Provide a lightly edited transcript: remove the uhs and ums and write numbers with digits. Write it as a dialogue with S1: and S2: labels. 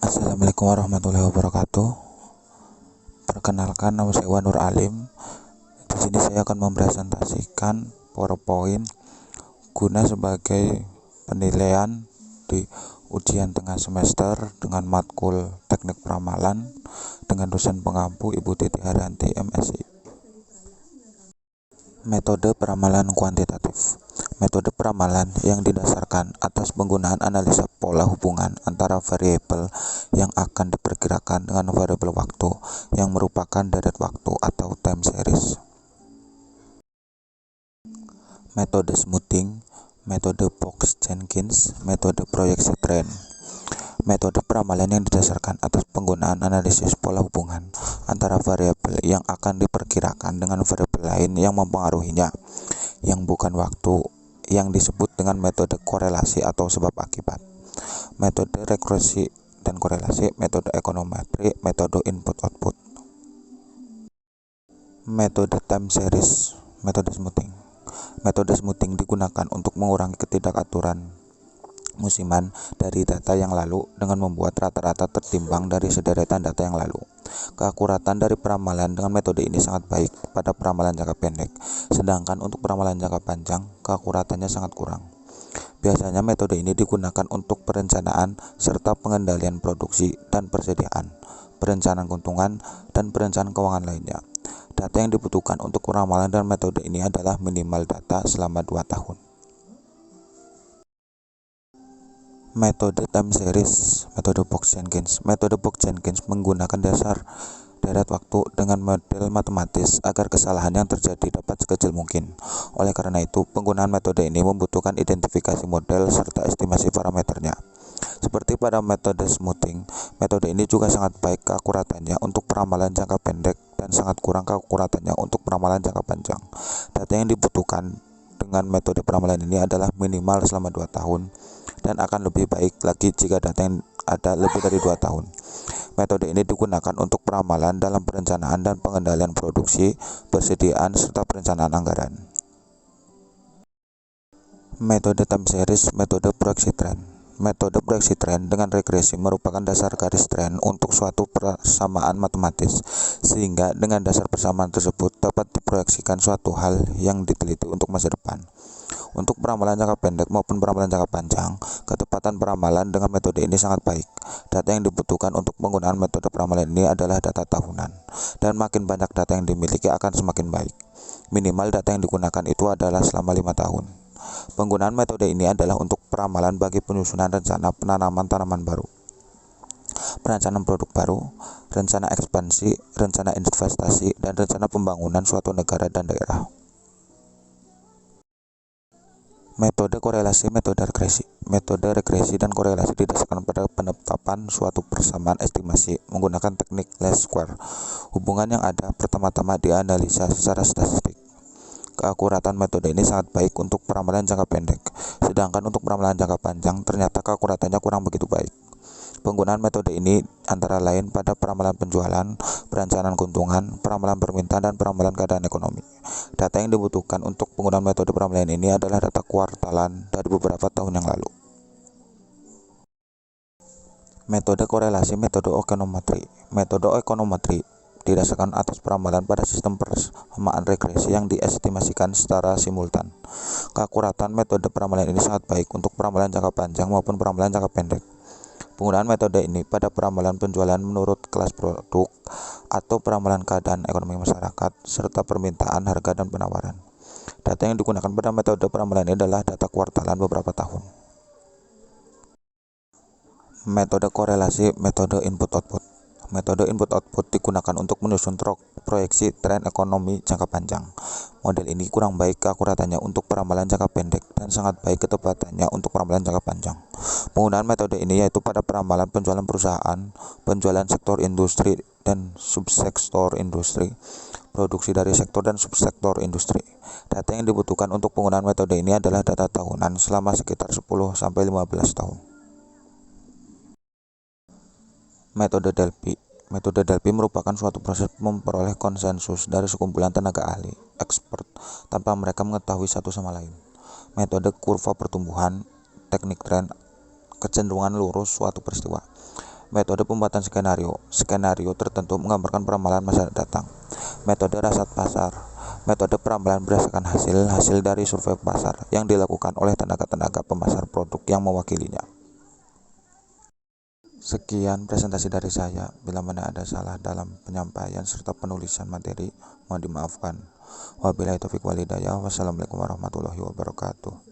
S1: Assalamualaikum warahmatullahi wabarakatuh. Perkenalkan, nama saya Iwan Nur Alim. Di sini saya akan mempresentasikan PowerPoint guna sebagai penilaian di ujian tengah semester dengan matkul teknik peramalan dengan dosen pengampu Ibu Titi Haryanti, MSI. Metode peramalan kuantitatif. Metode peramalan yang didasarkan atas penggunaan analisa pola hubungan antara variabel yang akan diperkirakan dengan variabel waktu yang merupakan deret waktu atau time series. Metode smoothing, metode Box-Jenkins, metode proyeksi tren. Metode peramalan yang didasarkan atas penggunaan analisis pola hubungan antara variabel yang akan diperkirakan dengan variabel lain yang mempengaruhinya, yang bukan waktu, yang disebut dengan metode korelasi atau sebab akibat. Metode regresi dan korelasi, metode ekonometri, metode input-output. Metode time series, metode smoothing. Metode smoothing digunakan untuk mengurangi ketidakaturan musiman dari data yang lalu dengan membuat rata-rata tertimbang dari sederetan data yang lalu. Keakuratan dari peramalan dengan metode ini sangat baik pada peramalan jangka pendek, sedangkan untuk peramalan jangka panjang, keakuratannya sangat kurang. Biasanya metode ini digunakan untuk perencanaan serta pengendalian produksi dan persediaan, perencanaan keuntungan, dan perencanaan keuangan lainnya. Data yang dibutuhkan untuk peramalan dan metode ini adalah minimal data selama 2 tahun. Metode time series, metode Box-Jenkins. Metode Box-Jenkins menggunakan dasar deret waktu dengan model matematis agar kesalahan yang terjadi dapat sekecil mungkin. Oleh karena itu, penggunaan metode ini membutuhkan identifikasi model serta estimasi parameternya. Seperti pada metode smoothing, metode ini juga sangat baik keakuratannya untuk peramalan jangka pendek dan sangat kurang keakuratannya untuk peramalan jangka panjang. Data yang dibutuhkan dengan metode peramalan ini adalah minimal selama 2 tahun dan akan lebih baik lagi jika data yang ada lebih dari 2 tahun. Metode ini digunakan untuk peramalan dalam perencanaan dan pengendalian produksi, persediaan, serta perencanaan anggaran. Metode time series, metode proyeksi tren. Metode proyeksi tren dengan regresi merupakan dasar garis tren untuk suatu persamaan matematis, sehingga dengan dasar persamaan tersebut dapat diproyeksikan suatu hal yang diteliti untuk masa depan. Untuk peramalan jangka pendek maupun peramalan jangka panjang, ketepatan peramalan dengan metode ini sangat baik. Data yang dibutuhkan untuk penggunaan metode peramalan ini adalah data tahunan, dan makin banyak data yang dimiliki akan semakin baik. Minimal data yang digunakan itu adalah selama 5 tahun. Penggunaan metode ini adalah untuk peramalan bagi penyusunan rencana penanaman tanaman baru, perencanaan produk baru, rencana ekspansi, rencana investasi, dan rencana pembangunan suatu negara dan daerah. Metode korelasi, metode regresi. Metode regresi dan korelasi didasarkan pada penetapan suatu persamaan estimasi menggunakan teknik least square. Hubungan yang ada pertama-tama dianalisa secara statistik. Keakuratan metode ini sangat baik untuk peramalan jangka pendek, sedangkan untuk peramalan jangka panjang ternyata keakuratannya kurang begitu baik. Penggunaan metode ini antara lain pada peramalan penjualan, perencanaan keuntungan, peramalan permintaan, dan peramalan keadaan ekonomi. Data yang dibutuhkan untuk penggunaan metode peramalan ini adalah data kuartalan dari beberapa tahun yang lalu. Metode korelasi, metode ekonometri. Metode ekonometri didasarkan atas peramalan pada sistem persamaan regresi yang diestimasikan secara simultan. Keakuratan metode peramalan ini sangat baik untuk peramalan jangka panjang maupun peramalan jangka pendek. Penggunaan metode ini pada peramalan penjualan menurut kelas produk atau peramalan keadaan ekonomi masyarakat serta permintaan, harga, dan penawaran. Data yang digunakan pada metode peramalan ini adalah data kuartalan beberapa tahun. Metode korelasi, metode input-output. Metode input-output digunakan untuk menyusun proyeksi tren ekonomi jangka panjang. Model ini kurang baik keakuratannya untuk peramalan jangka pendek dan sangat baik ketepatannya untuk peramalan jangka panjang. Penggunaan metode ini yaitu pada peramalan penjualan perusahaan, penjualan sektor industri dan subsektor industri, produksi dari sektor dan subsektor industri. Data yang dibutuhkan untuk penggunaan metode ini adalah data tahunan selama sekitar 10-15 tahun. Metode Delphi. Metode Delphi merupakan suatu proses memperoleh konsensus dari sekumpulan tenaga ahli, expert, tanpa mereka mengetahui satu sama lain. Metode kurva pertumbuhan, teknik tren, kecenderungan lurus suatu peristiwa. Metode pembuatan skenario. Skenario tertentu menggambarkan peramalan masa datang. Metode rasat pasar. Metode peramalan berdasarkan hasil dari survei pasar yang dilakukan oleh tenaga-tenaga pemasar produk yang mewakilinya. Sekian presentasi dari saya. Bila mana ada salah dalam penyampaian serta penulisan materi, mohon dimaafkan. Wabillahi taufiq walhidayah. Wassalamualaikum warahmatullahi wabarakatuh.